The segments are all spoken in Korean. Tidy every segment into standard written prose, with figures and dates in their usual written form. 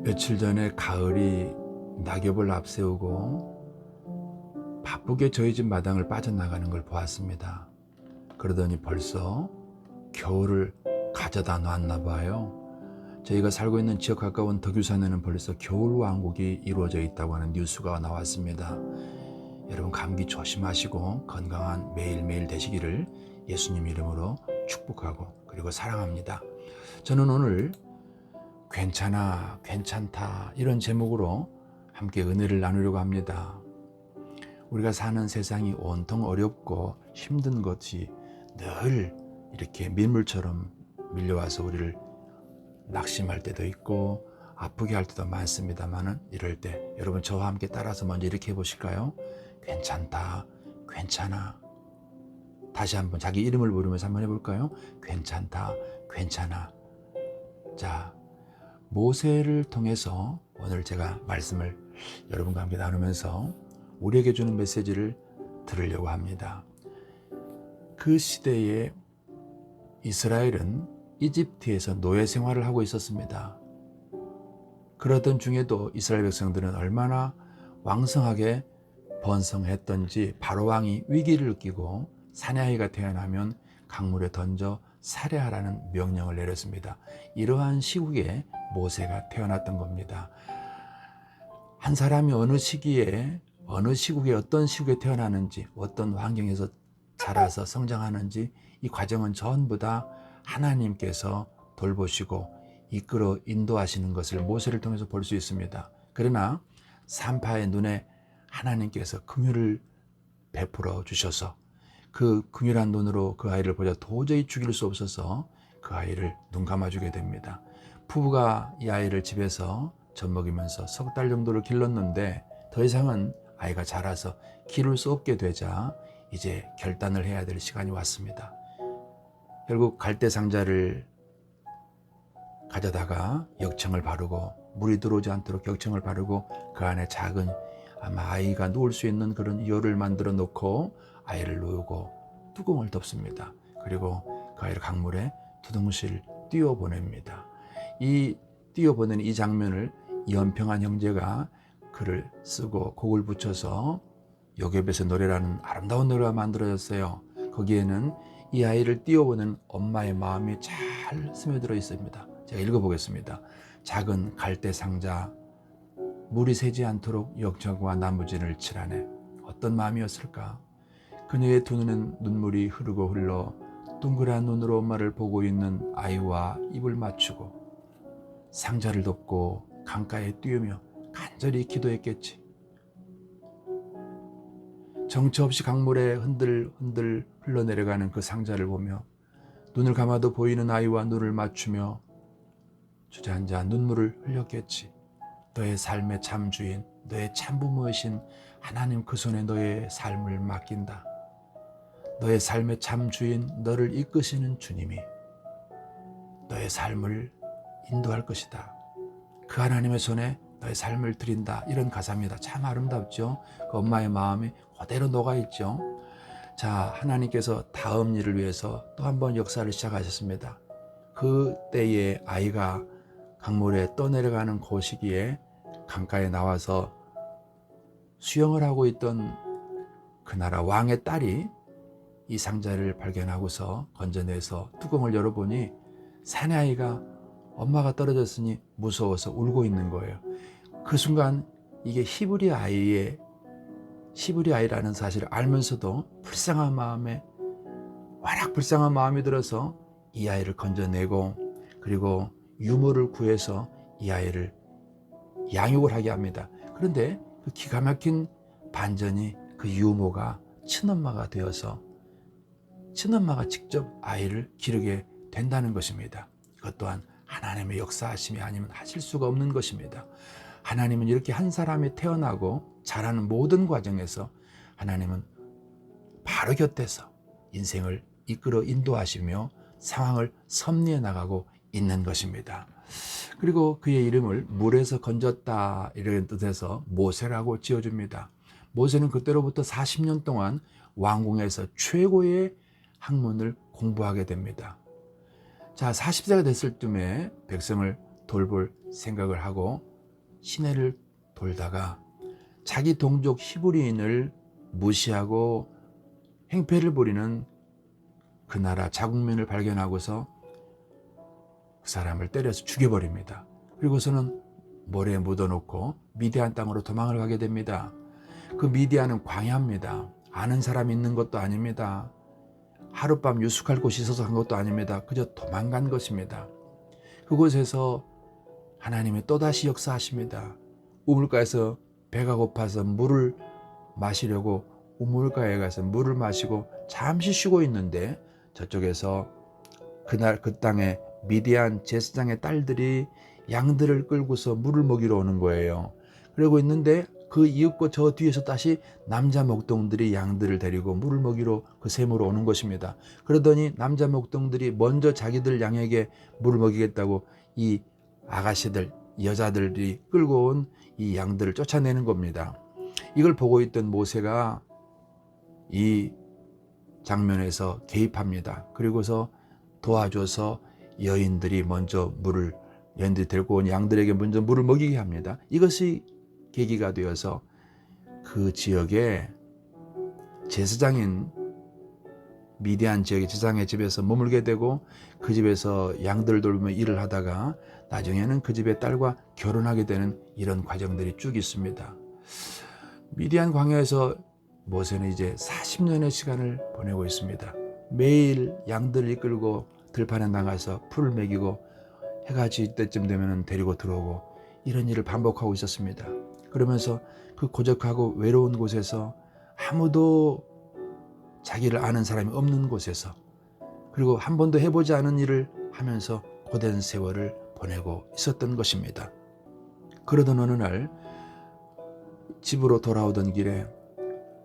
며칠 전에 가을이 낙엽을 앞세우고 바쁘게 저희 집 마당을 빠져나가는 걸 보았습니다. 그러더니 벌써 겨울을 가져다 놨나 봐요. 저희가 살고 있는 지역 가까운 덕유산에는 벌써 겨울왕국이 이루어져 있다고 하는 뉴스가 나왔습니다. 여러분 감기 조심하시고 건강한 매일매일 되시기를 예수님 이름으로 축복하고 그리고 사랑합니다. 저는 오늘 괜찮아, 괜찮다 이런 제목으로 함께 은혜를 나누려고 합니다. 우리가 사는 세상이 온통 어렵고 힘든 것이 늘 이렇게 밀물처럼 밀려와서 우리를 낙심할 때도 있고 아프게 할 때도 많습니다만 이럴 때 여러분 저와 함께 따라서 먼저 이렇게 해보실까요? 괜찮다, 괜찮아. 다시 한번 자기 이름을 부르면서 한번 해볼까요? 괜찮다, 괜찮아. 자, 모세를 통해서 오늘 제가 말씀을 여러분과 함께 나누면서 우리에게 주는 메시지를 들으려고 합니다. 그 시대에 이스라엘은 이집트에서 노예 생활을 하고 있었습니다. 그러던 중에도 이스라엘 백성들은 얼마나 왕성하게 번성했던지 바로 왕이 위기를 느끼고 사내아이가 태어나면 강물에 던져 살해하라는 명령을 내렸습니다. 이러한 시국에 모세가 태어났던 겁니다. 한 사람이 어느 시기에 어느 시국에 어떤 시국에 태어나는지 어떤 환경에서 자라서 성장하는지 이 과정은 전부 다 하나님께서 돌보시고 이끌어 인도하시는 것을 모세를 통해서 볼 수 있습니다. 그러나 산파의 눈에 하나님께서 긍휼을 베풀어 주셔서 그 긍휼한 눈으로 그 아이를 보자 도저히 죽일 수 없어서 그 아이를 눈 감아주게 됩니다. 부부가 이 아이를 집에서 젖먹이면서 석 달 정도를 길렀는데 더 이상은 아이가 자라서 기를 수 없게 되자 이제 결단을 해야 될 시간이 왔습니다. 결국 갈대상자를 가져다가 역청을 바르고 물이 들어오지 않도록 역청을 바르고 그 안에 작은 아마 아이가 누울 수 있는 그런 이효를 만들어 놓고 아이를 누우고 뚜껑을 덮습니다. 그리고 그 아이를 강물에 두둥실 띄워보냅니다. 이 띄워보내는 이 장면을 연평한 형제가 글을 쓰고 곡을 붙여서 여겹에서 노래라는 아름다운 노래가 만들어졌어요. 거기에는 이 아이를 띄워보는 엄마의 마음이 잘 스며들어 있습니다. 제가 읽어보겠습니다. 작은 갈대 상자, 물이 새지 않도록 역청과 나무진을 칠하네. 어떤 마음이었을까? 그녀의 두 눈엔 눈물이 흐르고 흘러 둥그란 눈으로 엄마를 보고 있는 아이와 입을 맞추고 상자를 덮고 강가에 띄우며 간절히 기도했겠지. 정처 없이 강물에 흔들흔들 흘러내려가는 그 상자를 보며 눈을 감아도 보이는 아이와 눈을 맞추며 주저앉아 눈물을 흘렸겠지. 너의 삶의 참 주인, 너의 참 부모이신 하나님 그 손에 너의 삶을 맡긴다. 너의 삶의 참 주인, 너를 이끄시는 주님이 너의 삶을 인도할 것이다. 그 하나님의 손에 너의 삶을 드린다. 이런 가사입니다. 참 아름답죠? 그 엄마의 마음이 그대로 녹아있죠. 자, 하나님께서 다음 일을 위해서 또 한 번 역사를 시작하셨습니다. 그 때에 아이가 강물에 떠내려가는 그 시기에 강가에 나와서 수영을 하고 있던 그 나라 왕의 딸이 이 상자를 발견하고서 건져내서 뚜껑을 열어보니 사내아이가 엄마가 떨어졌으니 무서워서 울고 있는 거예요. 그 순간 이게 히브리 아이라는 사실을 알면서도 불쌍한 마음에 워낙 불쌍한 마음이 들어서 이 아이를 건져내고 그리고 유모를 구해서 이 아이를 양육을 하게 합니다. 그런데 그 기가 막힌 반전이 그 유모가 친엄마가 되어서 친엄마가 직접 아이를 기르게 된다는 것입니다. 이것 또한 하나님의 역사하심이 아니면 하실 수가 없는 것입니다. 하나님은 이렇게 한 사람이 태어나고 자라는 모든 과정에서 하나님은 바로 곁에서 인생을 이끌어 인도하시며 상황을 섭리해 나가고 있는 것입니다. 그리고 그의 이름을 물에서 건졌다 이런 뜻에서 모세라고 지어줍니다. 모세는 그때로부터 40년 동안 왕궁에서 최고의 학문을 공부하게 됩니다. 자, 40세가 됐을 쯤에 백성을 돌볼 생각을 하고 시내를 돌다가 자기 동족 히브리인을 무시하고 행패를 부리는 그 나라 자국민을 발견하고서 그 사람을 때려서 죽여버립니다. 그리고서는 모래에 묻어놓고 미디안 땅으로 도망을 가게 됩니다. 그 미디안은 광야입니다. 아는 사람이 있는 것도 아닙니다. 하룻밤 유숙할 곳이 있어서 간 것도 아닙니다. 그저 도망간 것입니다. 그곳에서 하나님이 또다시 역사하십니다. 우물가에서 배가 고파서 물을 마시려고 우물가에 가서 물을 마시고 잠시 쉬고 있는데 저쪽에서 그날 그 땅에 미디안 제사장의 딸들이 양들을 끌고서 물을 먹이러 오는 거예요. 그러고 있는데 그 이윽고 저 뒤에서 다시 남자 목동들이 양들을 데리고 물을 먹이러 그 샘으로 오는 것입니다. 그러더니 남자 목동들이 먼저 자기들 양에게 물을 먹이겠다고 이 아가씨들, 여자들이 끌고 온 이 양들을 쫓아내는 겁니다. 이걸 보고 있던 모세가 이 장면에서 개입합니다. 그리고서 도와줘서 여인들이 데리고 온 양들에게 먼저 물을 먹이게 합니다. 이것이 계기가 되어서 그 지역에 제사장인 미디안 지역의 제사장의 집에서 머물게 되고 그 집에서 양들을 돌보며 일을 하다가 나중에는 그 집의 딸과 결혼하게 되는 이런 과정들이 쭉 있습니다. 미디안 광야에서 모세는 이제 40년의 시간을 보내고 있습니다. 매일 양들을 이끌고 들판에 나가서 풀을 먹이고 해가 질 때쯤 되면 데리고 들어오고 이런 일을 반복하고 있었습니다. 그러면서 그 고적하고 외로운 곳에서 아무도 자기를 아는 사람이 없는 곳에서 그리고 한 번도 해보지 않은 일을 하면서 고된 세월을 보내고 있었던 것입니다. 그러던 어느 날 집으로 돌아오던 길에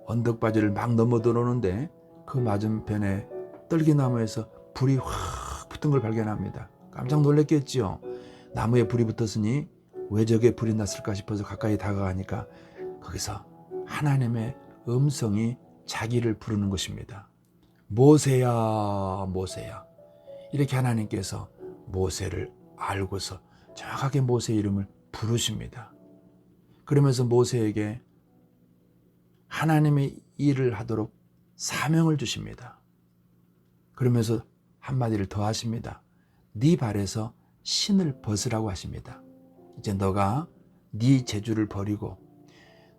언덕바지를 막 넘어 들어오는데 그 맞은편에 떨기나무에서 불이 확 붙은 걸 발견합니다. 깜짝 놀랐겠지요. 나무에 불이 붙었으니 왜 저게 불이 났을까 싶어서 가까이 다가가니까 거기서 하나님의 음성이 자기를 부르는 것입니다. 모세야, 모세야. 이렇게 하나님께서 모세를 알고서 정확하게 모세 이름을 부르십니다. 그러면서 모세에게 하나님의 일을 하도록 사명을 주십니다. 그러면서 한마디를 더 하십니다. 네 발에서 신을 벗으라고 하십니다. 이제 너가 네 재주를 버리고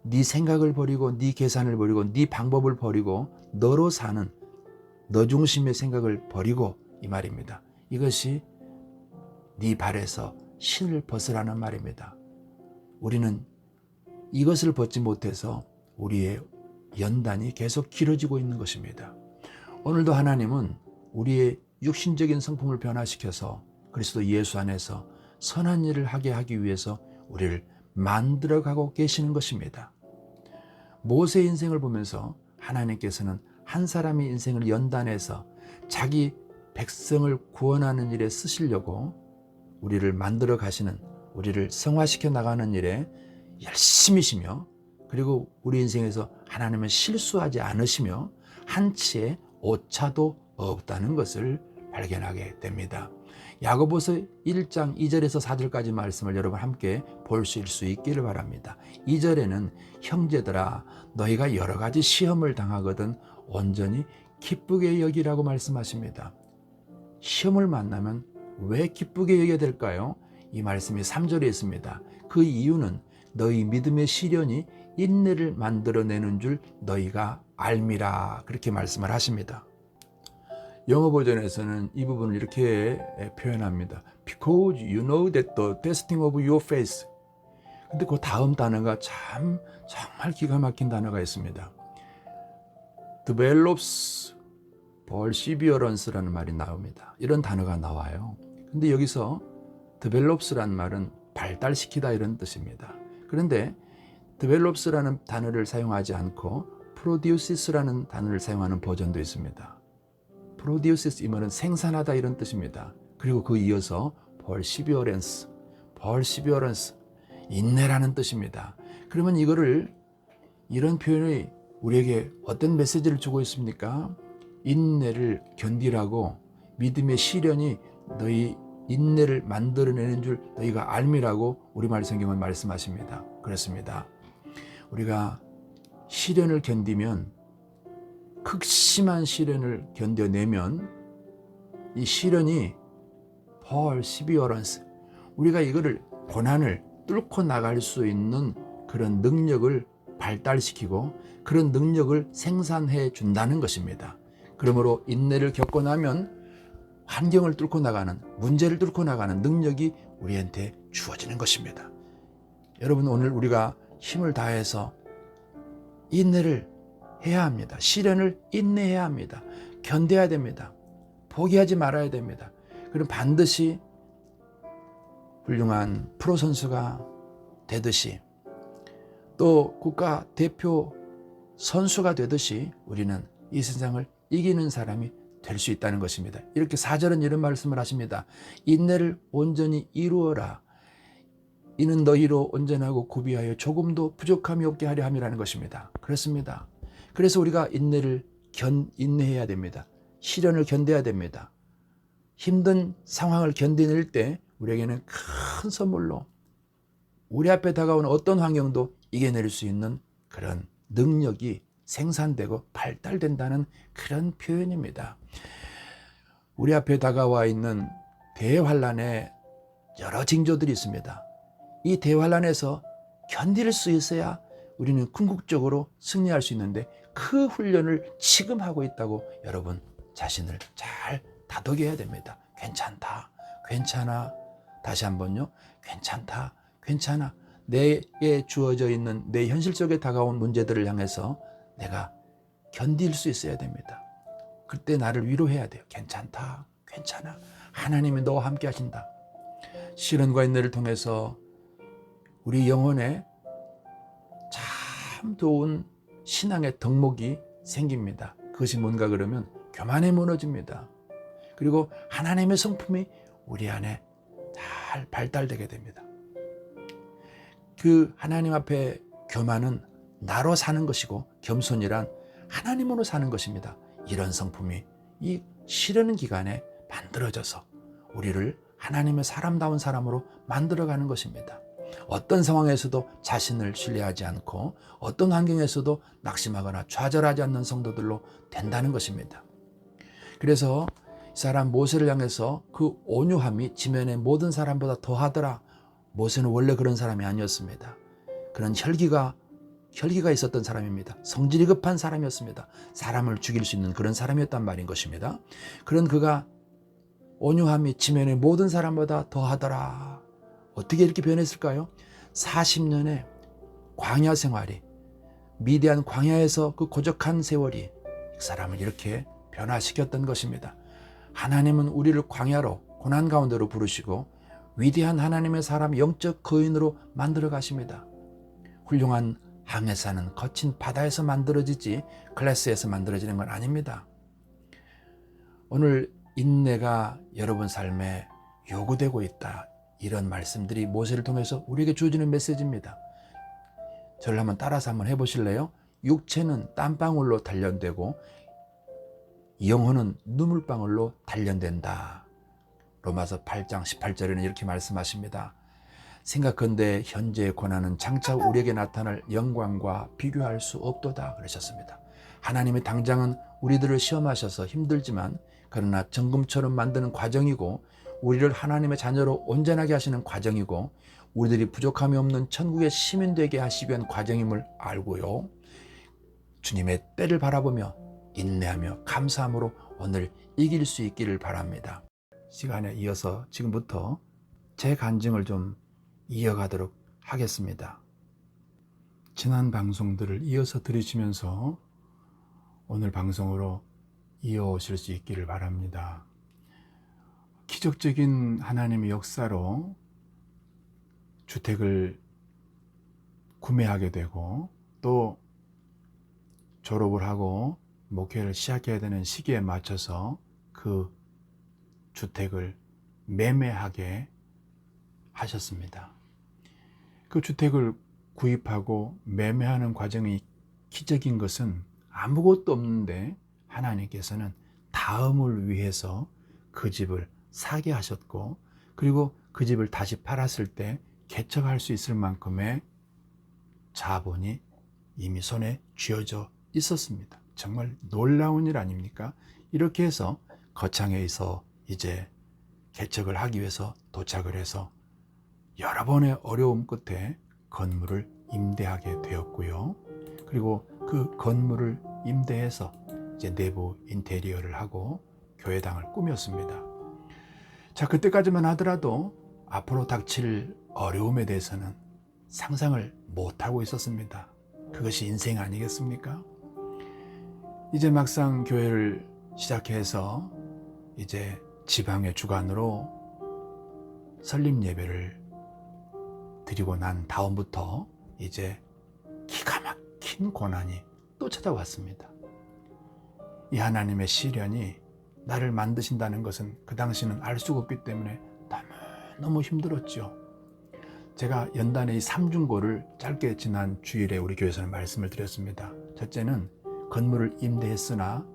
네 생각을 버리고 네 계산을 버리고 네 방법을 버리고 너로 사는 너 중심의 생각을 버리고 이 말입니다. 이것이 네 발에서 신을 벗으라는 말입니다. 우리는 이것을 벗지 못해서 우리의 연단이 계속 길어지고 있는 것입니다. 오늘도 하나님은 우리의 육신적인 성품을 변화시켜서 그리스도 예수 안에서 선한 일을 하게 하기 위해서 우리를 만들어가고 계시는 것입니다. 모세 인생을 보면서 하나님께서는 한 사람의 인생을 연단해서 자기 백성을 구원하는 일에 쓰시려고 우리를 만들어 가시는, 우리를 성화시켜 나가는 일에 열심히시며, 그리고 우리 인생에서 하나님은 실수하지 않으시며 한치의 오차도 없다는 것을 발견하게 됩니다. 야고보서 1장 2절에서 4절까지 말씀을 여러분 함께 보실 수 있기를 바랍니다. 2절에는 형제들아 너희가 여러 가지 시험을 당하거든 온전히 기쁘게 여기라고 말씀하십니다. 시험을 만나면 왜 기쁘게 여겨야 될까요? 이 말씀이 3절에 있습니다. 그 이유는 너희 믿음의 시련이 인내를 만들어내는 줄 너희가 알미라, 그렇게 말씀을 하십니다. 영어 버전에서는 이 부분을 이렇게 표현합니다. Because you know that the testing of your faith. 근데 그 다음 단어가 정말 기가 막힌 단어가 있습니다. Develops perseverance라는 말이 나옵니다. 이런 단어가 나와요. 근데 여기서 develops라는 말은 발달시키다 이런 뜻입니다. 그런데 develops라는 단어를 사용하지 않고 produces라는 단어를 사용하는 버전도 있습니다. produces 이 말은 생산하다 이런 뜻입니다. 그리고 그 이어서 perseverance 인내라는 뜻입니다. 그러면 이런 표현이 우리에게 어떤 메시지를 주고 있습니까? 인내를 견디라고, 믿음의 시련이 너희 인내를 만들어내는 줄 너희가 알미라고 우리말 성경은 말씀하십니다. 그렇습니다. 우리가 시련을 견디면, 극심한 시련을 견뎌내면 이 시련이 perseverance, 우리가 이거를 고난을 뚫고 나갈 수 있는 그런 능력을 발달시키고 그런 능력을 생산해 준다는 것입니다. 그러므로 인내를 겪고 나면 환경을 뚫고 나가는, 문제를 뚫고 나가는 능력이 우리한테 주어지는 것입니다. 여러분, 오늘 우리가 힘을 다해서 인내를 해야 합니다. 시련을 인내해야 합니다. 견뎌야 됩니다. 포기하지 말아야 됩니다. 그럼 반드시 훌륭한 프로 선수가 되듯이, 또 국가 대표 선수가 되듯이 우리는 이 세상을 이기는 사람이 될 수 있다는 것입니다. 이렇게 4절은 이런 말씀을 하십니다. 인내를 온전히 이루어라. 이는 너희로 온전하고 구비하여 조금도 부족함이 없게 하려 함이라는 것입니다. 그렇습니다. 그래서 우리가 인내를 인내해야 됩니다. 시련을 견뎌야 됩니다. 힘든 상황을 견뎌낼 때 우리에게는 큰 선물로 우리 앞에 다가오는 어떤 환경도 이겨낼 수 있는 그런 능력이 생산되고 발달된다는 그런 표현입니다. 우리 앞에 다가와 있는 대환란에 여러 징조들이 있습니다. 이 대환란에서 견딜 수 있어야 우리는 궁극적으로 승리할 수 있는데, 그 훈련을 지금 하고 있다고 여러분 자신을 잘 다독여야 됩니다. 괜찮다, 괜찮아. 다시 한번요. 괜찮다, 괜찮아. 내게 주어져 있는 내 현실 속에 다가온 문제들을 향해서 내가 견딜 수 있어야 됩니다. 그때 나를 위로해야 돼요. 괜찮다, 괜찮아. 하나님이 너와 함께 하신다. 시련과 인내를 통해서 우리 영혼에 참 좋은 신앙의 덕목이 생깁니다. 그것이 뭔가 그러면 교만이 무너집니다. 그리고 하나님의 성품이 우리 안에 잘 발달되게 됩니다. 그 하나님 앞에 교만은 나로 사는 것이고, 겸손이란 하나님으로 사는 것입니다. 이런 성품이 이 시련 기간에 만들어져서 우리를 하나님의 사람다운 사람으로 만들어가는 것입니다. 어떤 상황에서도 자신을 신뢰하지 않고 어떤 환경에서도 낙심하거나 좌절하지 않는 성도들로 된다는 것입니다. 그래서 이 사람 모세를 향해서 그 온유함이 지면의 모든 사람보다 더하더라. 모세는 원래 그런 사람이 아니었습니다. 그런 혈기가 있었던 사람입니다. 성질이 급한 사람이었습니다. 사람을 죽일 수 있는 그런 사람이었단 말인 것입니다. 그런 그가 온유함이 지면의 모든 사람보다 더하더라. 어떻게 이렇게 변했을까요? 40년의 광야 생활이, 미디안 광야에서 그 고적한 세월이 이 사람을 이렇게 변화시켰던 것입니다. 하나님은 우리를 광야로, 고난 가운데로 부르시고 위대한 하나님의 사람, 영적 거인으로 만들어 가십니다. 훌륭한 항해사는 거친 바다에서 만들어지지 글라스에서 만들어지는 건 아닙니다. 오늘 인내가 여러분 삶에 요구되고 있다. 이런 말씀들이 모세를 통해서 우리에게 주어지는 메시지입니다. 저를 한번 따라서 한번 해보실래요? 육체는 땀방울로 단련되고 영혼은 눈물방울로 단련된다. 로마서 8장 18절에는 이렇게 말씀하십니다. 생각컨대 현재의 고난은 장차 우리에게 나타날 영광과 비교할 수 없도다 그러셨습니다. 하나님의 당장은 우리들을 시험하셔서 힘들지만, 그러나 정금처럼 만드는 과정이고, 우리를 하나님의 자녀로 온전하게 하시는 과정이고, 우리들이 부족함이 없는 천국의 시민 되게 하시기 위한 과정임을 알고요, 주님의 때를 바라보며 인내하며 감사함으로 오늘 이길 수 있기를 바랍니다. 시간에 이어서 지금부터 제 간증을 좀 이어가도록 하겠습니다. 지난 방송들을 이어서 들으시면서 오늘 방송으로 이어오실 수 있기를 바랍니다. 기적적인 하나님의 역사로 주택을 구매하게 되고, 또 졸업을 하고 목회를 시작해야 되는 시기에 맞춰서 그 주택을 매매하게 하셨습니다. 그 주택을 구입하고 매매하는 과정이 기적인 것은 아무것도 없는데 하나님께서는 다음을 위해서 그 집을 사게 하셨고, 그리고 그 집을 다시 팔았을 때 개척할 수 있을 만큼의 자본이 이미 손에 쥐어져 있었습니다. 정말 놀라운 일 아닙니까? 이렇게 해서 거창에서 이제 개척을 하기 위해서 도착을 해서 여러 번의 어려움 끝에 건물을 임대하게 되었고요. 그리고 그 건물을 임대해서 이제 내부 인테리어를 하고 교회당을 꾸몄습니다. 자, 그때까지만 하더라도 앞으로 닥칠 어려움에 대해서는 상상을 못하고 있었습니다. 그것이 인생 아니겠습니까? 이제 막상 교회를 시작해서 이제 지방의 주관으로 설립 예배를 드리고 난 다음부터 이제 기가 막힌 고난이 또 찾아왔습니다. 이 하나님의 시련이 나를 만드신다는 것은 그 당시는 알 수가 없기 때문에 너무 힘들었죠. 제가 연단의 이 3중고를 짧게 지난 주일에 우리 교회에서는 말씀을 드렸습니다. 첫째는 건물을 임대했으나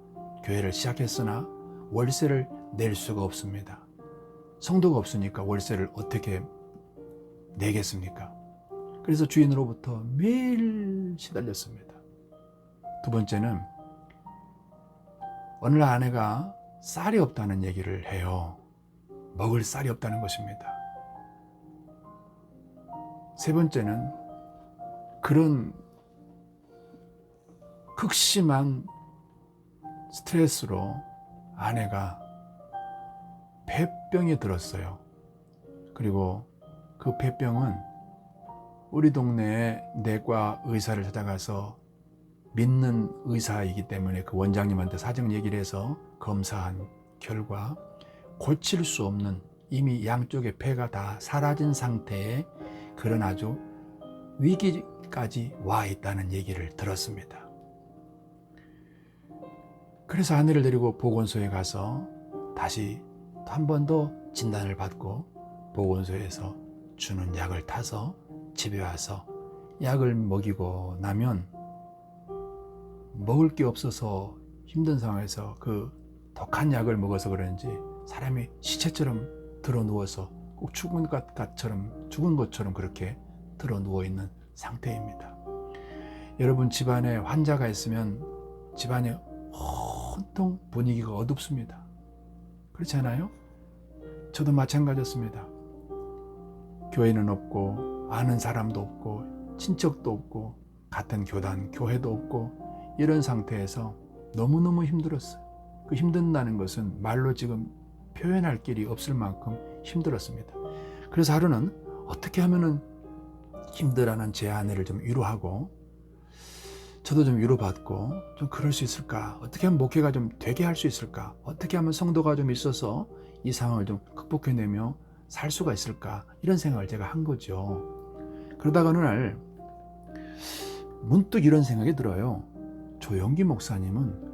교회를 시작했으나 월세를 낼 수가 없습니다. 성도가 없으니까 월세를 어떻게 내겠습니까? 그래서 주인으로부터 매일 시달렸습니다. 두 번째는 어느 날 아내가 쌀이 없다는 얘기를 해요. 먹을 쌀이 없다는 것입니다. 세 번째는 그런 극심한 스트레스로 아내가 폐병이 들었어요. 그리고 그 폐병은 우리 동네에 내과 의사를 찾아가서 믿는 의사이기 때문에 그 원장님한테 사정 얘기를 해서 검사한 결과 고칠 수 없는 이미 양쪽의 폐가 다 사라진 상태의 그런 아주 위기까지 와 있다는 얘기를 들었습니다. 그래서 아내를 데리고 보건소에 가서 다시 한 번 더 진단을 받고 보건소에서 주는 약을 타서 집에 와서 약을 먹이고 나면 먹을 게 없어서 힘든 상황에서 그 독한 약을 먹어서 그런지 사람이 시체처럼 들어 누워서 꼭 죽은 것처럼 그렇게 들어 누워 있는 상태입니다. 여러분, 집안에 환자가 있으면 집안에 온통 분위기가 어둡습니다. 그렇지 않아요? 저도 마찬가지였습니다. 교회는 없고 아는 사람도 없고 친척도 없고 같은 교단, 교회도 없고 이런 상태에서 너무너무 힘들었어요. 그 힘든다는 것은 말로 지금 표현할 길이 없을 만큼 힘들었습니다. 그래서 하루는 어떻게 하면은 힘들어하는 제 아내를 좀 위로하고 저도 좀 위로받고 좀 그럴 수 있을까? 어떻게 하면 목회가 좀 되게 할 수 있을까? 어떻게 하면 성도가 좀 있어서 이 상황을 좀 극복해내며 살 수가 있을까? 이런 생각을 제가 한 거죠. 그러다가 어느 날 문득 이런 생각이 들어요. 조영기 목사님은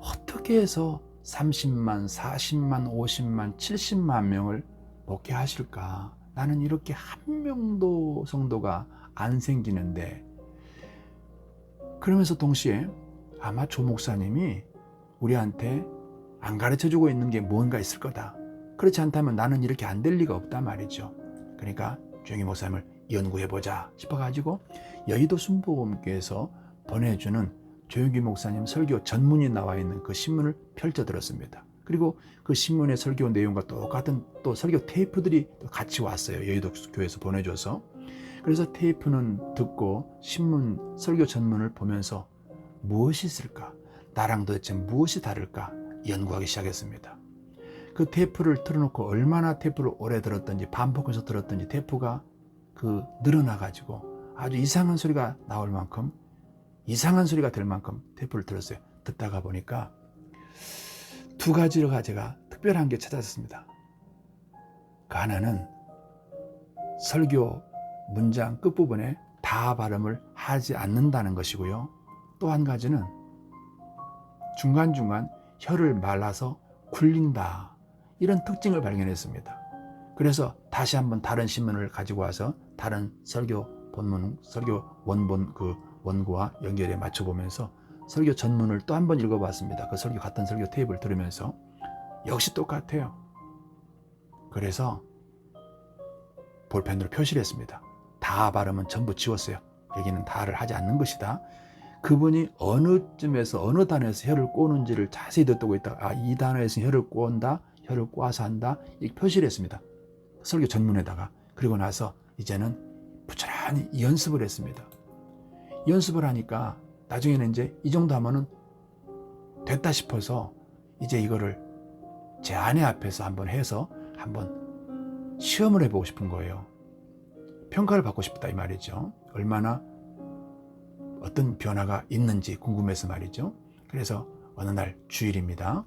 어떻게 해서 30만, 40만, 50만, 70만 명을 목회하실까? 나는 이렇게 한 명도 성도가 안 생기는데, 그러면서 동시에 아마 조 목사님이 우리한테 안 가르쳐주고 있는 게 뭔가 있을 거다. 그렇지 않다면 나는 이렇게 안 될 리가 없단 말이죠. 그러니까 조영기 목사님을 연구해보자 싶어가지고 여의도 순복음교회에서 보내주는 조영기 목사님 설교 전문이 나와 있는 그 신문을 펼쳐 들었습니다. 그리고 그 신문의 설교 내용과 똑같은 또 설교 테이프들이 같이 왔어요. 여의도 교회에서 보내줘서. 그래서 테이프는 듣고 신문 설교 전문을 보면서 무엇이 있을까? 나랑 도대체 무엇이 다를까? 연구하기 시작했습니다. 그 테이프를 틀어놓고 얼마나 테이프를 오래 들었던지 반복해서 들었던지 테이프가 늘어나가지고 아주 이상한 소리가 나올 만큼 이상한 소리가 될 만큼 테이프를 들었어요. 듣다가 보니까 두 가지가 제가 특별한 게 찾았습니다. 그 하나는 설교 문장 끝부분에 다 발음을 하지 않는다는 것이고요. 또 한 가지는 중간중간 혀를 말라서 굴린다. 이런 특징을 발견했습니다. 그래서 다시 한번 다른 신문을 가지고 와서 다른 설교 본문, 설교 원본 원고와 연결해 맞춰보면서 설교 전문을 또 한 번 읽어봤습니다. 그 설교 같은 설교 테이프를 들으면서 역시 똑같아요. 그래서 볼펜으로 표시를 했습니다. 다 발음은 전부 지웠어요. 여기는 다를 하지 않는 것이다. 그분이 어느 쯤에서 어느 단어에서 혀를 꼬는지를 자세히 듣고 있다가 이 단어에서 혀를 꼬는다, 혀를 꼬아서 한다, 이렇게 표시를 했습니다. 설교 전문에다가. 그리고 나서 이제는 부지런히 연습을 했습니다. 연습을 하니까 나중에는 이제 이 정도 하면은 됐다 싶어서 이제 이거를 제 아내 앞에서 한번 해서 한번 시험을 해보고 싶은 거예요. 평가를 받고 싶다 이 말이죠. 얼마나 어떤 변화가 있는지 궁금해서 말이죠. 그래서 어느 날 주일입니다.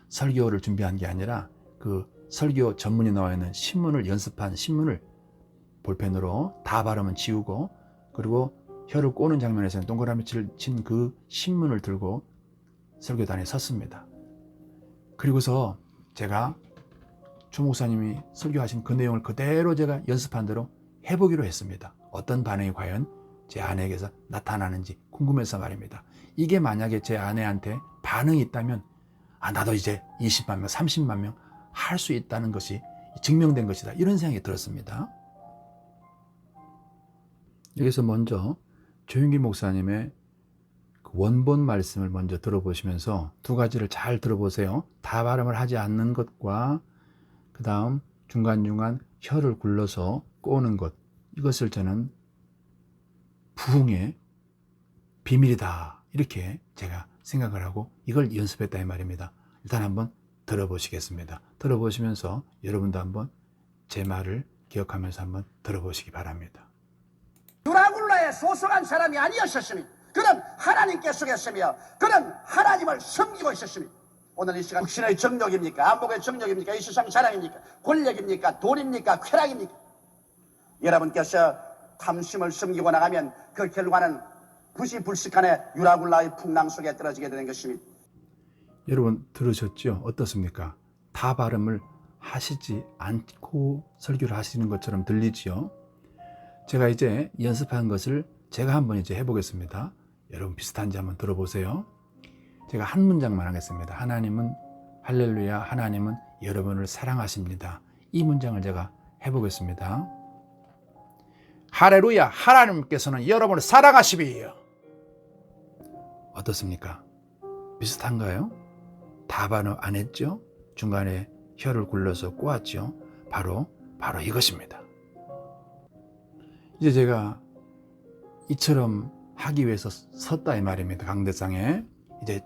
설교를 준비한 게 아니라 그 설교 전문이 나와 있는 신문을 연습한 신문을 볼펜으로 다 발음은 지우고 그리고 혀를 꼬는 장면에서는 동그라미를 친 그 신문을 들고 설교단에 섰습니다. 그리고서 제가 주 목사님이 설교하신 그 내용을 그대로 제가 연습한 대로 해보기로 했습니다. 어떤 반응이 과연 제 아내에게서 나타나는지 궁금해서 말입니다. 이게 만약에 제 아내한테 반응이 있다면 나도 이제 20만 명, 30만 명 할 수 있다는 것이 증명된 것이다. 이런 생각이 들었습니다. 여기서 먼저 조윤기 목사님의 원본 말씀을 먼저 들어보시면서 두 가지를 잘 들어보세요. 다 발음을 하지 않는 것과 그 다음 중간중간 혀를 굴러서 꼬는 것, 이것을 저는 부흥의 비밀이다 이렇게 제가 생각을 하고 이걸 연습했다 이 말입니다. 일단 한번 들어보시겠습니다. 들어보시면서 여러분도 한번 제 말을 기억하면서 한번 들어보시기 바랍니다. 유라굴라에 소속한 사람이 아니었었으니 그는 하나님께 속했으며 그는 하나님을 섬기고 있었으니 오늘 이 시간 육신의 정욕입니까? 안목의 정욕입니까? 이 세상 자랑입니까? 권력입니까? 돈입니까? 쾌락입니까? 여러분께서 탐심을 섬기고 나가면 그 결과는 부시불식간에 유라굴라의 풍랑 속에 떨어지게 되는 것입니다. 여러분 들으셨죠? 어떻습니까? 다 발음을 하시지 않고 설교를 하시는 것처럼 들리지요? 제가 이제 연습한 것을 제가 한번 이제 해보겠습니다. 여러분 비슷한지 한번 들어보세요. 제가 한 문장만 하겠습니다. 하나님은 할렐루야, 하나님은 여러분을 사랑하십니다. 이 문장을 제가 해보겠습니다. 할렐루야, 하나님께서는 여러분을 사랑하시비요. 어떻습니까? 비슷한가요? 다 발음 안 했죠? 중간에 혀를 굴러서 꼬았죠? 바로 이것입니다. 이제 제가 이처럼 하기 위해서 섰다 이 말입니다. 강대상에 이제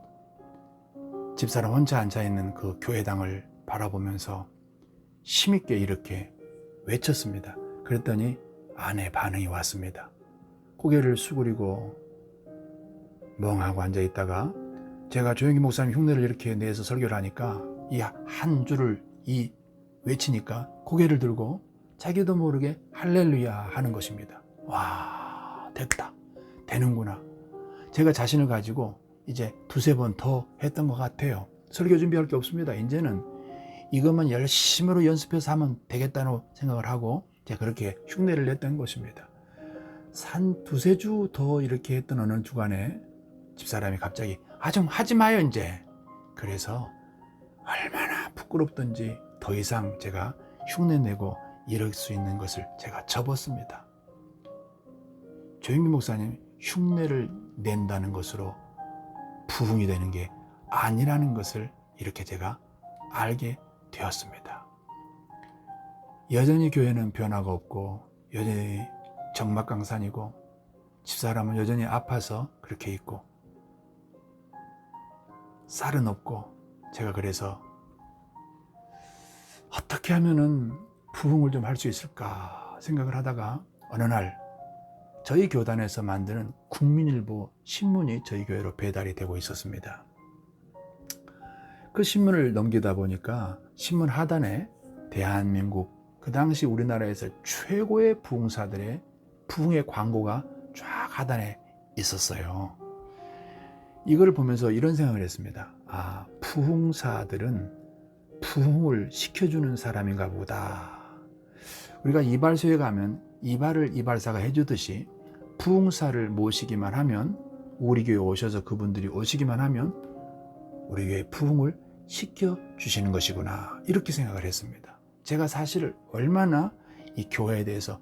집사람 혼자 앉아있는 그 교회당을 바라보면서 힘있게 이렇게 외쳤습니다. 그랬더니 아내 반응이 왔습니다. 고개를 수그리고 멍하고 앉아있다가 제가 조영기 목사님 흉내를 이렇게 내서 설교를 하니까 이 한 줄을 외치니까 고개를 들고 자기도 모르게 할렐루야 하는 것입니다. 와, 됐다. 되는구나. 제가 자신을 가지고 이제 두세 번 더 했던 것 같아요. 설교 준비할 게 없습니다. 이제는 이것만 열심으로 연습해서 하면 되겠다는 생각을 하고 제가 그렇게 흉내를 냈던 것입니다. 한 두세 주 더 이렇게 했던 어느 주간에 집사람이 갑자기 좀 하지 마요 이제. 그래서 얼마나 부끄럽던지 더 이상 제가 흉내내고 이럴 수 있는 것을 제가 접었습니다. 조영기 목사님 흉내를 낸다는 것으로 부흥이 되는 게 아니라는 것을 이렇게 제가 알게 되었습니다. 여전히 교회는 변화가 없고 여전히 적막강산이고 집사람은 여전히 아파서 그렇게 있고 쌀은 없고 제가 그래서 어떻게 하면은 부흥을 좀 할 수 있을까 생각을 하다가 어느 날 저희 교단에서 만드는 국민일보 신문이 저희 교회로 배달이 되고 있었습니다. 그 신문을 넘기다 보니까 신문 하단에 대한민국 그 당시 우리나라에서 최고의 부흥사들의 부흥의 광고가 쫙 하단에 있었어요. 이걸 보면서 이런 생각을 했습니다. 부흥사들은 부흥을 시켜주는 사람인가 보다. 우리가 이발소에 가면 이발을 이발사가 해주듯이 부흥사를 모시기만 하면 우리 교회에 오셔서 그분들이 오시기만 하면 우리 교회 부흥을 시켜주시는 것이구나, 이렇게 생각을 했습니다. 제가 사실 얼마나 이 교회에 대해서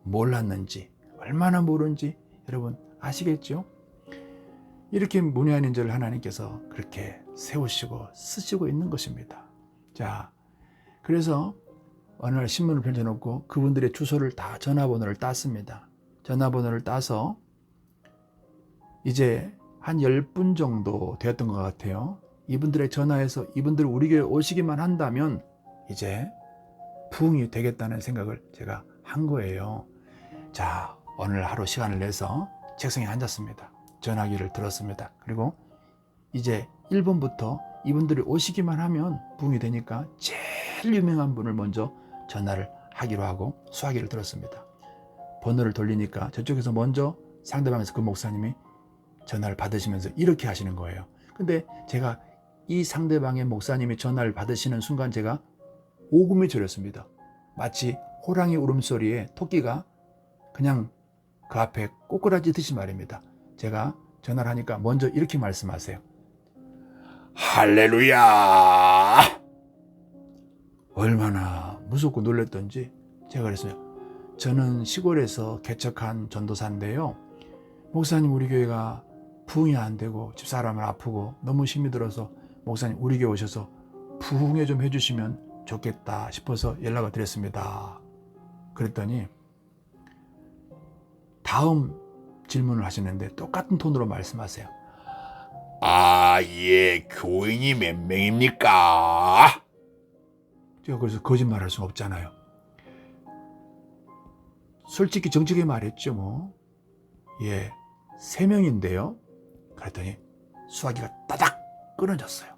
몰랐는지, 얼마나 모르는지 여러분 아시겠죠? 이렇게 문외한 인재를 하나님께서 그렇게 세우시고 쓰시고 있는 것입니다. 자, 그래서 어느 날 신문을 펼쳐놓고 그분들의 주소를 다 전화번호를 땄습니다. 전화번호를 따서 이제 한 10분 정도 되었던 것 같아요. 이분들의 전화해서 이분들 우리 교회 오시기만 한다면 이제 부흥이 되겠다는 생각을 제가 한 거예요. 자, 오늘 하루 시간을 내서 책상에 앉았습니다. 전화기를 들었습니다. 그리고 이제 1번부터 이분들이 오시기만 하면 부흥이 되니까 제일 유명한 분을 먼저 전화를 하기로 하고 수화기를 들었습니다. 번호를 돌리니까 저쪽에서 먼저 상대방에서 그 목사님이 전화를 받으시면서 이렇게 하시는 거예요. 근데 제가 이 상대방의 목사님이 전화를 받으시는 순간 제가 오금이 저렸습니다. 마치 호랑이 울음소리에 토끼가 그냥 그 앞에 꼬꾸라지듯이 말입니다. 제가 전화를 하니까 먼저 이렇게 말씀하세요. 할렐루야! 얼마나 무섭고 놀랐던지 제가 그랬어요. 저는 시골에서 개척한 전도사인데요. 목사님, 우리 교회가 부흥이 안 되고 집사람은 아프고 너무 힘이 들어서 목사님 우리 교회 오셔서 부흥회 좀 해주시면 좋겠다 싶어서 연락을 드렸습니다. 그랬더니 다음 질문을 하시는데 똑같은 톤으로 말씀하세요. 예, 교인이 몇 명입니까? 제가 그래서 거짓말할 수 없잖아요. 솔직히 정직하게 말했죠, 뭐. 예, 3명인데요. 그랬더니 수화기가 따닥 끊어졌어요.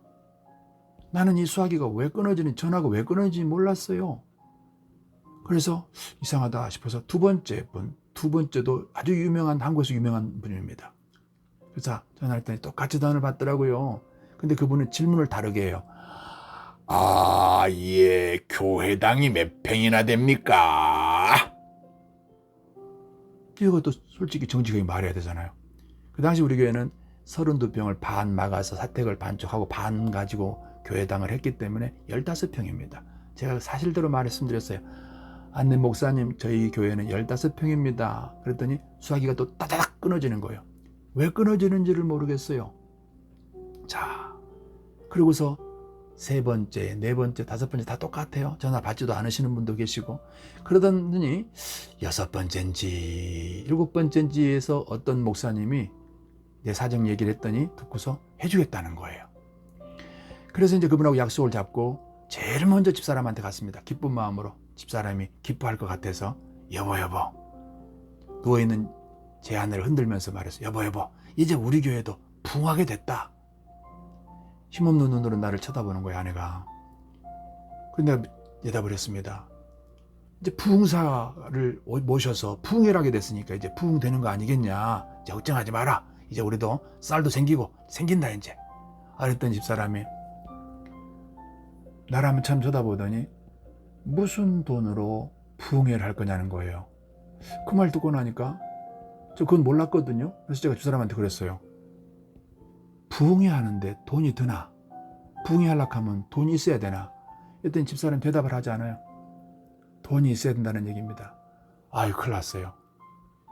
나는 이 수화기가 왜 끊어지는지, 전화가 왜 끊어지는지 몰랐어요. 그래서 이상하다 싶어서 두 번째도 아주 유명한, 한국에서 유명한 분입니다. 그래서 전화했더니 똑같이 전화를 받더라고요. 근데 그분은 질문을 다르게 해요. 예, 교회당이 몇 평이나 됩니까? 이것도 솔직히 정직하게 말해야 되잖아요. 그 당시 우리 교회는 32평을 반 막아서 사택을 반쪽하고 반 가지고 교회당을 했기 때문에 15평입니다. 제가 사실대로 말씀드렸어요. 안내 목사님, 저희 교회는 15평입니다. 그랬더니 수화기가 또 따다닥 끊어지는 거예요. 왜 끊어지는지를 모르겠어요. 자, 그러고서 3번째, 4번째, 5번째 다 똑같아요. 전화 받지도 않으시는 분도 계시고. 그러더니 6번째인지 7번째인지에서 어떤 목사님이 내 사정 얘기를 했더니 듣고서 해주겠다는 거예요. 그래서 이제 그분하고 약속을 잡고 제일 먼저 집사람한테 갔습니다. 기쁜 마음으로. 집사람이 기뻐할 것 같아서 여보 누워있는 제 아내를 흔들면서 말했어요. 여보 이제 우리 교회도 부흥하게 됐다. 힘없는 눈으로 나를 쳐다보는 거예요, 아내가. 근데 내가 대답을 했습니다. 이제 부흥사를 모셔서 부흥회를 하게 됐으니까 이제 부흥되는 거 아니겠냐. 이제 걱정하지 마라. 이제 우리도 쌀도 생긴다 이제. 그랬더니 집사람이 나를 한번 참 쳐다보더니 무슨 돈으로 부흥회를 할 거냐는 거예요. 그 말 듣고 나니까 저 그건 몰랐거든요. 그래서 제가 집사람한테 그랬어요. 부흥회 하는데 돈이 드나? 부흥회 하려고 하면 돈이 있어야 되나? 그랬더니 집사람 대답을 하지 않아요. 돈이 있어야 된다는 얘기입니다. 아유, 큰일 났어요.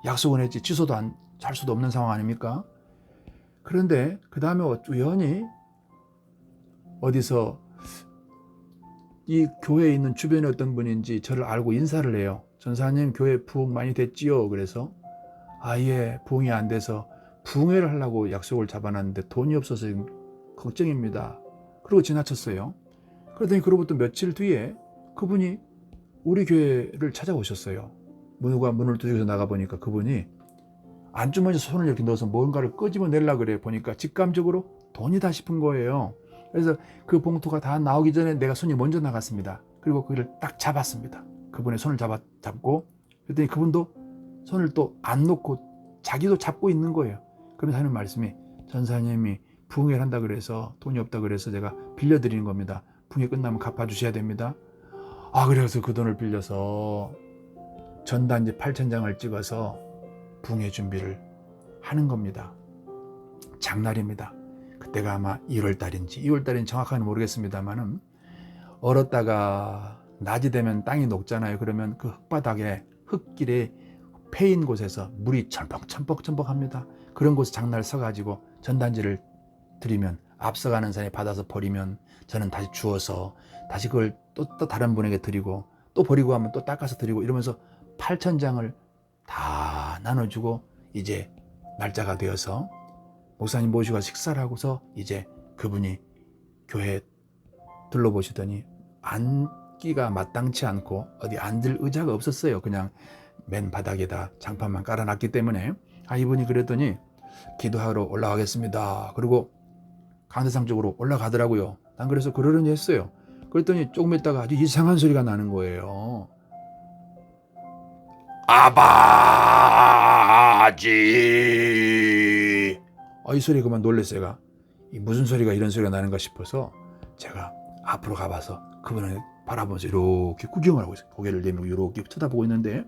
약속은 했지 취소도 할 수도 없는 상황 아닙니까? 그런데 그 다음에 우연히 어디서 이 교회에 있는 주변에 어떤 분인지 저를 알고 인사를 해요. 전사님, 교회 부흥 많이 됐지요? 그래서 예, 부흥이 안 돼서 부흥회를 하려고 약속을 잡아놨는데 돈이 없어서 걱정입니다. 그러고 지나쳤어요. 그러더니 그로부터 며칠 뒤에 그분이 우리 교회를 찾아오셨어요. 문을 두드려서 나가보니까 그분이 안주머니에 손을 이렇게 넣어서 뭔가를 끄집어내려고 그래. 보니까 직감적으로 돈이다 싶은 거예요. 그래서 그 봉투가 다 나오기 전에 내가 손이 먼저 나갔습니다. 그리고 그를 딱 잡았습니다. 그분의 손을 잡고 그랬더니 그분도 손을 또 안 놓고 자기도 잡고 있는 거예요. 그러면서 하는 말씀이 전사님이 부흥회를 한다 그래서 돈이 없다 그래서 제가 빌려드리는 겁니다. 부흥회 끝나면 갚아주셔야 됩니다. 그래서 그 돈을 빌려서 전단지 8,000장을 찍어서 부흥회 준비를 하는 겁니다. 장날입니다. 그때가 아마 1월 달인지 2월 달인지 정확하게는 모르겠습니다만은, 얼었다가 낮이 되면 땅이 녹잖아요. 그러면 그 흙바닥에 흙길에 패인 곳에서 물이 첨벅첨벅합니다. 그런 곳에 장날 서가지고 전단지를 드리면 앞서가는 사람이 받아서 버리면 저는 다시 주워서 다시 그걸 또 다른 분에게 드리고 또 버리고 하면 또 닦아서 드리고 이러면서 8,000장을 다 나눠주고 이제 날짜가 되어서 목사님 모시고 식사를 하고서 이제 그분이 교회에 둘러보시더니 앉기가 마땅치 않고 어디 앉을 의자가 없었어요. 그냥 맨 바닥에다 장판만 깔아놨기 때문에 이분이 그랬더니 기도하러 올라가겠습니다. 그리고 강대상 쪽으로 올라가더라고요. 난 그래서 그러려니 했어요. 그랬더니 조금 있다가 아주 이상한 소리가 나는 거예요. 아바지. 이 소리에 그만 놀랐어요. 제가 무슨 소리가 이런 소리가 나는가 싶어서 제가 앞으로 가봐서 그분을 바라보면서 이렇게 구경을 하고 있어요. 고개를 내밀고 이렇게 쳐다보고 있는데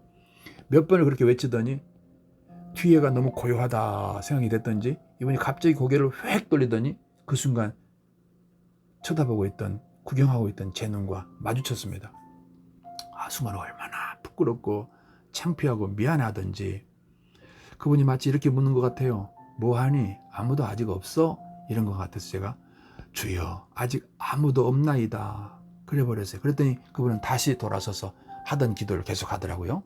몇 번을 그렇게 외치더니 뒤에가 너무 고요하다 생각이 됐던지 이분이 갑자기 고개를 휙 돌리더니 그 순간 쳐다보고 있던 구경하고 있던 제 눈과 마주쳤습니다. 순간 얼마나 부끄럽고 창피하고 미안하던지 그분이 마치 이렇게 묻는 것 같아요. 뭐하니? 아무도 아직 없어? 이런 것 같아서 제가 주여 아직 아무도 없나이다 그래 버렸어요. 그랬더니 그분은 다시 돌아서서 하던 기도를 계속 하더라고요.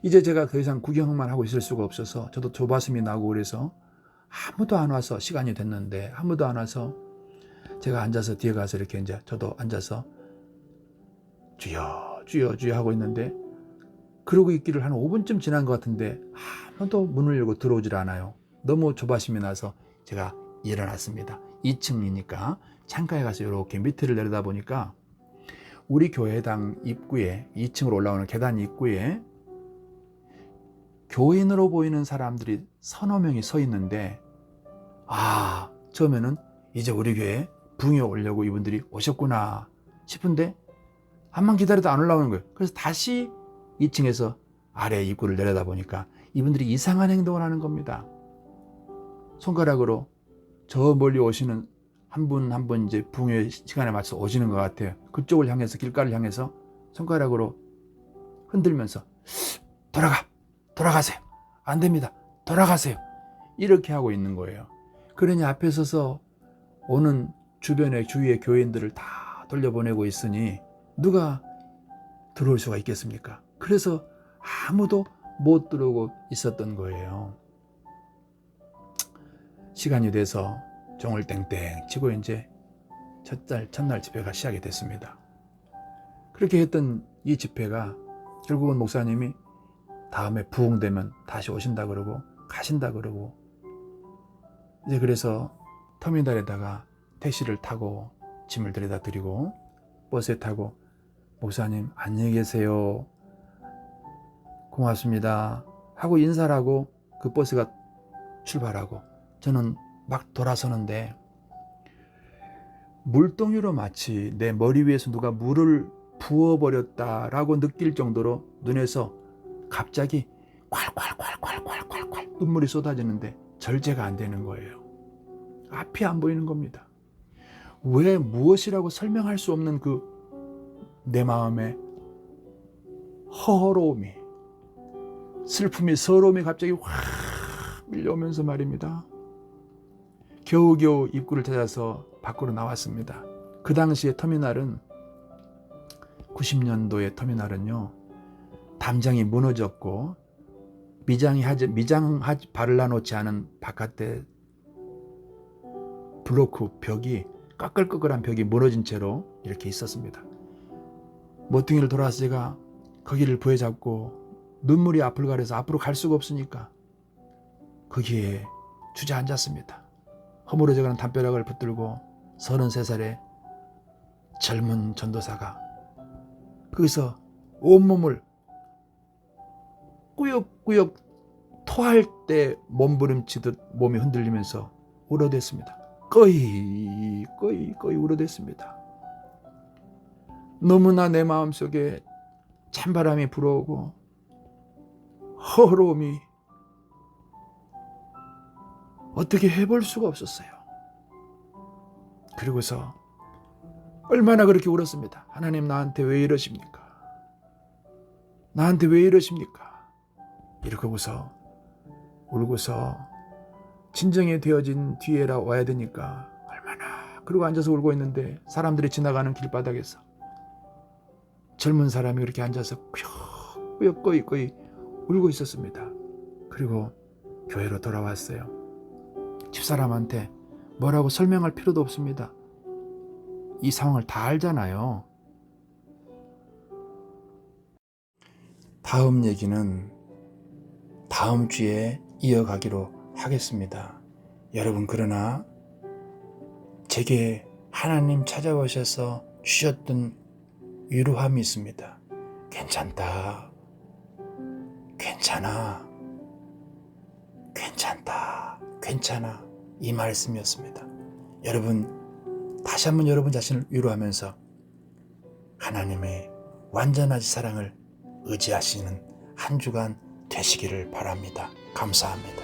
이제 제가 더 이상 구경만 하고 있을 수가 없어서 저도 조바심이 나고 그래서 아무도 안 와서 시간이 됐는데 아무도 안 와서 제가 앉아서 뒤에 가서 이렇게 이제 저도 앉아서 주여 주여 주여 하고 있는데 그러고 있기를 한 5분쯤 지난 것 같은데 아무도 문을 열고 들어오질 않아요. 너무 조바심이 나서 제가 일어났습니다. 2층이니까 창가에 가서 이렇게 밑을 내려다 보니까 우리 교회당 입구에 2층으로 올라오는 계단 입구에 교인으로 보이는 사람들이 서너 명이 서 있는데 처음에는 이제 우리 교회에 붕이 오려고 이분들이 오셨구나 싶은데 한만 기다려도 안 올라오는 거예요. 그래서 다시 2층에서 아래 입구를 내려다 보니까 이분들이 이상한 행동을 하는 겁니다. 손가락으로 저 멀리 오시는 한 분 한 분 이제 붕의 시간에 맞춰서 오시는 것 같아요. 그쪽을 향해서 길가를 향해서 손가락으로 흔들면서 돌아가세요. 안 됩니다. 돌아가세요. 이렇게 하고 있는 거예요. 그러니 앞에 서서 오는 주변의 주위의 교인들을 다 돌려보내고 있으니 누가 들어올 수가 있겠습니까? 그래서 아무도 못 들어오고 있었던 거예요. 시간이 돼서 종을 땡땡 치고 이제 첫날 집회가 시작이 됐습니다. 그렇게 했던 이 집회가 결국은 목사님이 다음에 부흥되면 다시 오신다 그러고 가신다 그러고 이제 그래서 터미널에다가 택시를 타고 짐을 들여다 드리고 버스에 타고 목사님 안녕히 계세요 고맙습니다 하고 인사를 하고 그 버스가 출발하고 저는 막 돌아서는데 물동이로 마치 내 머리 위에서 누가 물을 부어버렸다라고 느낄 정도로 눈에서 갑자기 콸콸콸콸콸콸 눈물이 쏟아지는데 절제가 안 되는 거예요. 앞이 안 보이는 겁니다. 왜 무엇이라고 설명할 수 없는 그 내 마음의 허허로움이 슬픔이 서러움이 갑자기 확 밀려오면서 말입니다. 겨우겨우 입구를 찾아서 밖으로 나왔습니다. 그 당시에 터미널은 90년도의 터미널은요 담장이 무너졌고 미장 발라놓지 않은 바깥에 블로크 벽이 까끌까끌한 벽이 무너진 채로 이렇게 있었습니다. 모퉁이를 돌아서 제가 거기를 부여잡고 눈물이 앞을 가려서 앞으로 갈 수가 없으니까 거기에 주저앉았습니다. 허물어져가는 담벼락을 붙들고 33살의 젊은 전도사가 거기서 온몸을 꾸역꾸역 토할 때 몸부림치듯 몸이 흔들리면서 울어댔습니다. 거의 울어댔습니다. 너무나 내 마음속에 찬바람이 불어오고 허허로움이 어떻게 해볼 수가 없었어요. 그리고서 얼마나 그렇게 울었습니다. 하나님, 나한테 왜 이러십니까? 나한테 왜 이러십니까? 이렇게 울고서 진정이 되어진 뒤에라 와야 되니까 얼마나, 그러고 앉아서 울고 있는데 사람들이 지나가는 길바닥에서 젊은 사람이 그렇게 앉아서 꾸역꾸역 울고 있었습니다. 그리고 교회로 돌아왔어요. 집사람한테 뭐라고 설명할 필요도 없습니다. 이 상황을 다 알잖아요. 다음 얘기는 다음 주에 이어가기로 하겠습니다. 여러분, 그러나 제게 하나님 찾아오셔서 주셨던 위로함이 있습니다. 괜찮다. 괜찮아. 괜찮다. 괜찮아. 이 말씀이었습니다. 여러분, 다시 한번 여러분 자신을 위로하면서 하나님의 완전한 사랑을 의지하시는 한 주간 되시기를 바랍니다. 감사합니다.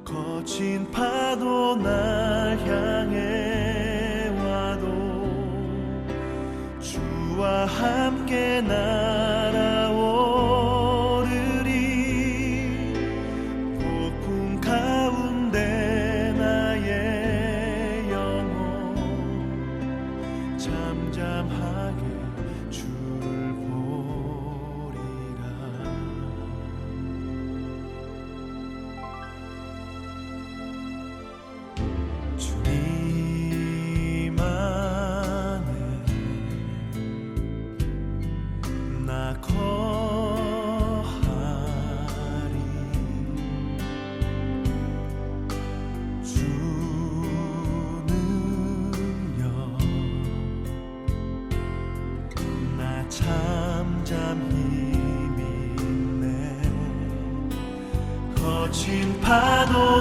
거친 파도 날 향해 와도 주와 함께 날아오르리. 폭풍 가운데 나의 영혼 잠잠하게 주를 보리라. 주님 안에 나 거하리. 주 능력 나 잠잠히 믿네. 거친 파도